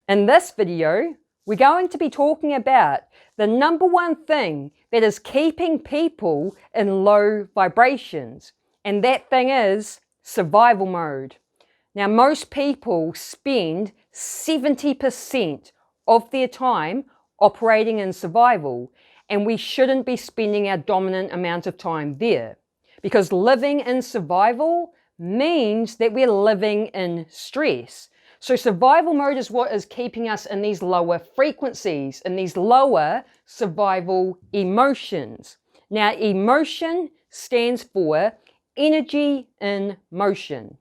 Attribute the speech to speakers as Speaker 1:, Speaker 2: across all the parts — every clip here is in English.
Speaker 1: In this video, we're going to be talking about the number one thing that is keeping people in low vibrations, and that thing is survival mode. Now, most people spend 70% of their time operating in survival, and we shouldn't be spending our dominant amount of time there, because living in survival means that we're living in stress. So survival mode is what is keeping us in these lower frequencies, in these lower survival emotions. Now, emotion stands for energy in motion.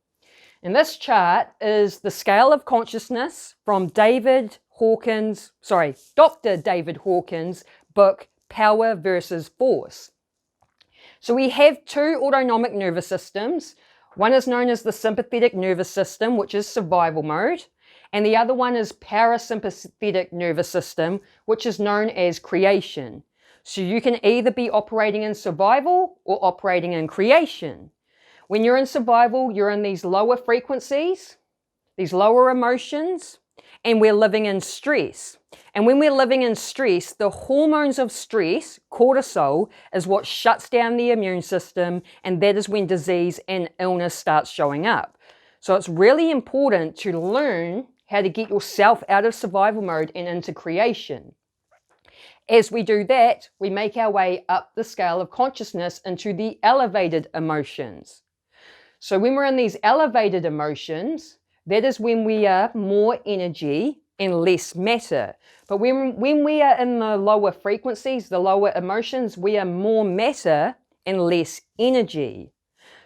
Speaker 1: And this chart is the scale of consciousness from Dr. David Hawkins' book, Power versus Force. So we have two autonomic nervous systems. One is known as the sympathetic nervous system, which is survival mode, and the other one is parasympathetic nervous system, which is known as creation. So you can either be operating in survival or operating in creation. When you're in survival, you're in these lower frequencies, these lower emotions, and we're living in stress. And when we're living in stress, the hormones of stress, cortisol, is what shuts down the immune system, and that is when disease and illness starts showing up. So it's really important to learn how to get yourself out of survival mode and into creation. As we do that, we make our way up the scale of consciousness into the elevated emotions. So when we're in these elevated emotions, that is when we are more energy and less matter. But when we are in the lower frequencies, the lower emotions, we are more matter and less energy.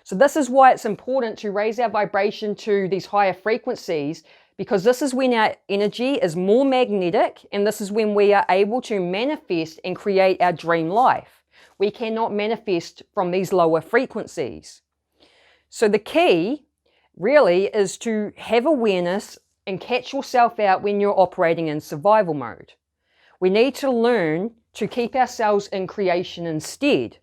Speaker 1: So this is why it's important to raise our vibration to these higher frequencies, because this is when our energy is more magnetic, and this is when we are able to manifest and create our dream life. We cannot manifest from these lower frequencies. So the key really is to have awareness and catch yourself out when you're operating in survival mode. We need to learn to keep ourselves in creation instead.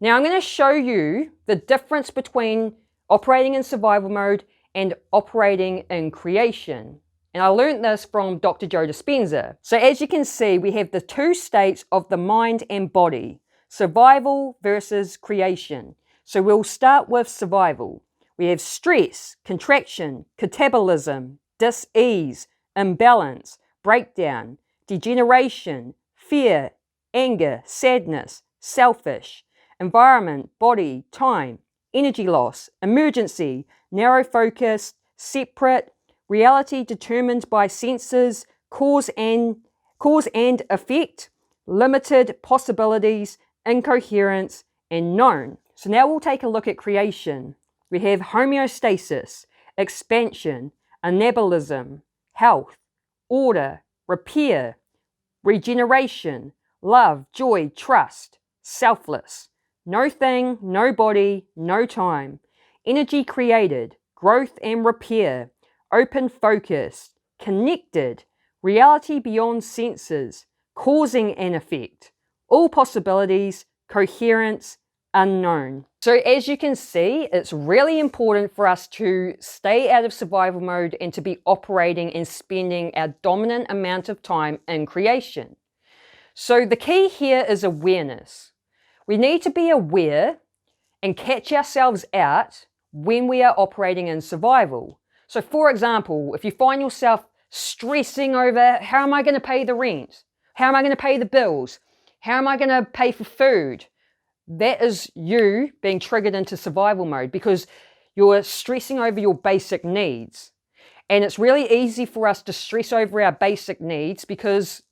Speaker 1: Now I'm going to show you the difference between operating in survival mode and operating in creation. And I learned this from Dr. Joe Dispenza. So as you can see, we have the two states of the mind and body, survival versus creation. So we'll start with survival. We have stress, contraction, catabolism, dis-ease, imbalance, breakdown, degeneration, fear, anger, sadness, selfish, environment, body, time, energy loss, emergency, narrow focus, separate, reality determined by senses, cause and effect, limited possibilities, incoherence, and known. So now we'll take a look at creation. We have homeostasis, expansion, anabolism, health, order, repair, regeneration, love, joy, trust, selfless, no thing, no body, no time, energy created, growth and repair, open focus, connected, reality beyond senses, causing an effect, all possibilities, coherence, unknown. So as you can see, it's really important for us to stay out of survival mode and to be operating and spending our dominant amount of time in creation. So the key here is awareness. We need to be aware and catch ourselves out when we are operating in survival. So for example, if you find yourself stressing over, how am I going to pay the rent? How am I going to pay the bills? How am I going to pay for food? That is you being triggered into survival mode, because you're stressing over your basic needs. And it's really easy for us to stress over our basic needs, because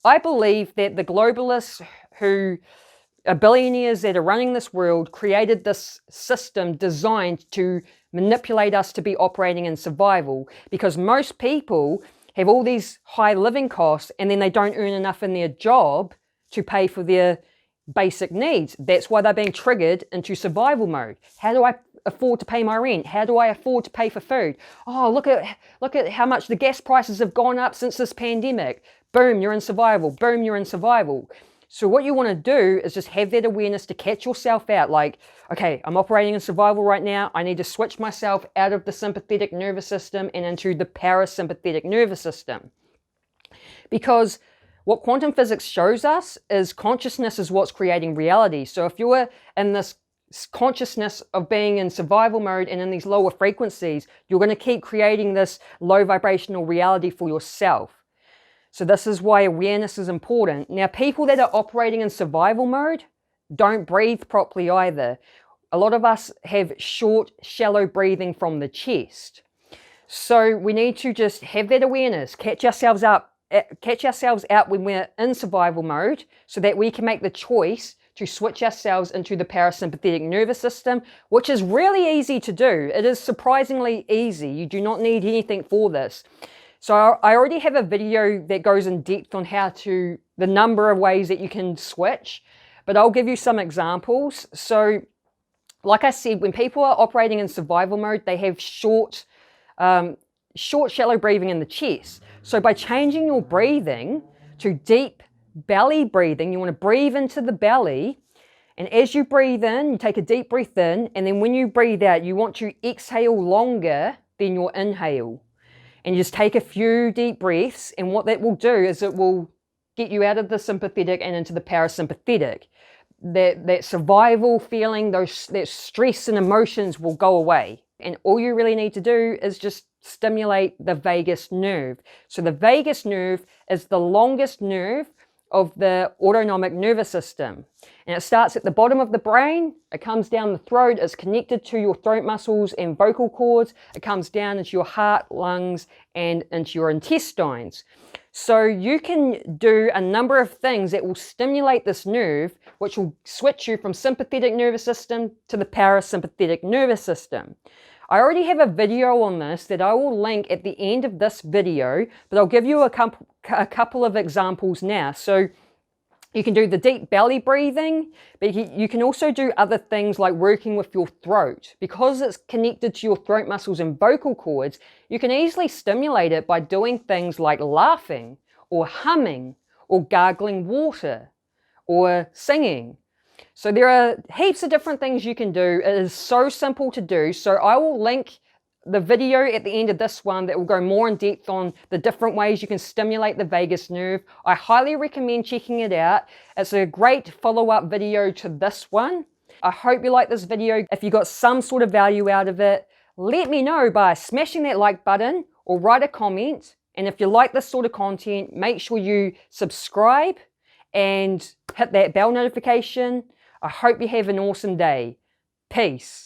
Speaker 1: I believe that the globalists who are billionaires that are running this world created this system designed to manipulate us to be operating in survival, because most people have all these high living costs and then they don't earn enough in their job to pay for their basic needs. That's why they're being triggered into survival mode. How do I afford to pay my rent? How do I afford to pay for food? Oh, look at how much the gas prices have gone up since this pandemic. Boom, you're in survival. Boom, you're in survival. So what you want to do is just have that awareness to catch yourself out. Like, okay, I'm operating in survival right now. I need to switch myself out of the sympathetic nervous system and into the parasympathetic nervous system. Because what quantum physics shows us is consciousness is what's creating reality. So if you're in this consciousness of being in survival mode and in these lower frequencies, you're going to keep creating this low vibrational reality for yourself. So this is why awareness is important. Now, people that are operating in survival mode don't breathe properly either. A lot of us have short, shallow breathing from the chest. So we need to just have that awareness, catch ourselves out when we're in survival mode so that we can make the choice to switch ourselves into the parasympathetic nervous system, which is really easy to do. It is surprisingly easy. You do not need anything for this. So I already have a video that goes in depth on the number of ways that you can switch, but I'll give you some examples. So like I said, when people are operating in survival mode, they have short, shallow breathing in the chest. So by changing your breathing to deep belly breathing, you want to breathe into the belly, and as you breathe in, you take a deep breath in, and then when you breathe out, you want to exhale longer than your inhale. And you just take a few deep breaths, and what that will do is it will get you out of the sympathetic and into the parasympathetic. That survival feeling, that stress and emotions will go away. And all you really need to do is just stimulate the vagus nerve. So the vagus nerve is the longest nerve of the autonomic nervous system. And it starts at the bottom of the brain, it comes down the throat, it's connected to your throat muscles and vocal cords, it comes down into your heart, lungs, and into your intestines. So you can do a number of things that will stimulate this nerve, which will switch you from sympathetic nervous system to the parasympathetic nervous system. I already have a video on this that I will link at the end of this video, but I'll give you a couple of examples now. So you can do the deep belly breathing, but you can also do other things like working with your throat. Because it's connected to your throat muscles and vocal cords, you can easily stimulate it by doing things like laughing or humming or gargling water or singing. So there are heaps of different things you can do. It is so simple to do. So I will link the video at the end of this one that will go more in depth on the different ways you can stimulate the vagus nerve. I highly recommend checking it out. It's a great follow-up video to this one. I hope you like this video. If you got some sort of value out of it, let me know by smashing that like button or write a comment. And if you like this sort of content, make sure you subscribe and hit that bell notification. I hope you have an awesome day. Peace.